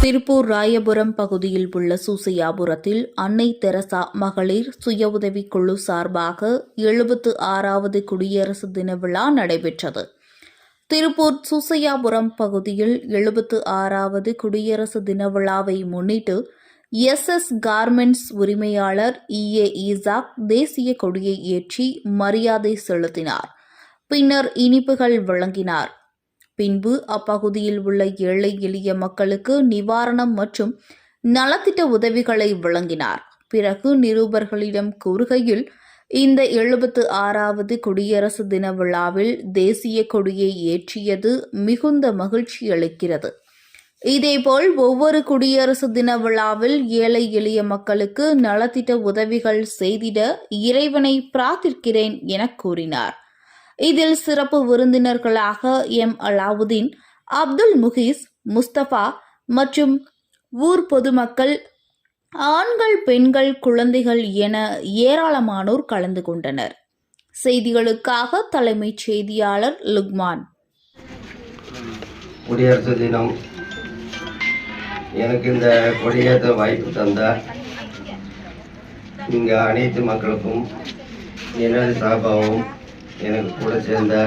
திருப்பூர் ராயபுரம் பகுதியில் உள்ள சூசையாபுரத்தில் அன்னை தெரசா மகளிர் சுய உதவிக் குழு சார்பாக 76வது குடியரசு தின விழா நடைபெற்றது. திருப்பூர் சூசையாபுரம் பகுதியில் 76வது குடியரசு தின விழாவை முன்னிட்டு எஸ் கார்மெண்ட்ஸ் உரிமையாளர் ஈஏ ஈசாக் தேசிய கொடியை ஏற்றி மரியாதை செலுத்தினார். பின்னர் இனிப்புகள் வழங்கினார். பின்பு அப்பகுதியில் உள்ள ஏழை எளிய மக்களுக்கு நிவாரணம் மற்றும் நலத்திட்ட உதவிகளை வழங்கினார். பிறகு நிருபர்களிடம் கூறுகையில், இந்த 76வது குடியரசு தின விழாவில் தேசிய கொடியை ஏற்றியது மிகுந்த மகிழ்ச்சி அளிக்கிறது. இதேபோல் ஒவ்வொரு குடியரசு தின விழாவில் ஏழை எளிய மக்களுக்கு நலத்திட்ட உதவிகள் செய்திட இறைவனை பிரார்த்திக்கிறேன் என கூறினார். இதில் சிறப்பு விருந்தினர்களாக எம் அலாவுதீன், அப்துல் முகீஸ், முஸ்தபா மற்றும் ஊர் பொதுமக்கள், ஆண்கள், பெண்கள், குழந்தைகள் என ஏராளமானோர் கலந்து கொண்டனர். செய்திகளுக்காக தலைமைச் செய்தியாளர் லுக்மான். குடியரசு தினம் எனக்கு இந்த கொடியேற்ற வாய்ப்பு தந்த இங்கே அனைத்து மக்களுக்கும் எனது சார்பாகவும் எனக்கு கூட சேர்ந்த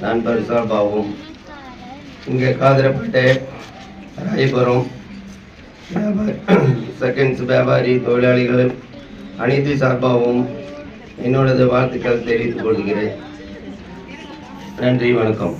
நண்பர் சார்பாகவும் இங்கே காதரப்பட்ட ராயபுரம் செகண்ட்ஸ் வியாபாரி தொழிலாளிகள் அனைத்து சார்பாகவும் என்னோடது வாழ்த்துக்கள் தெரிவித்துக் கொள்கிறேன். நன்றி, வணக்கம்.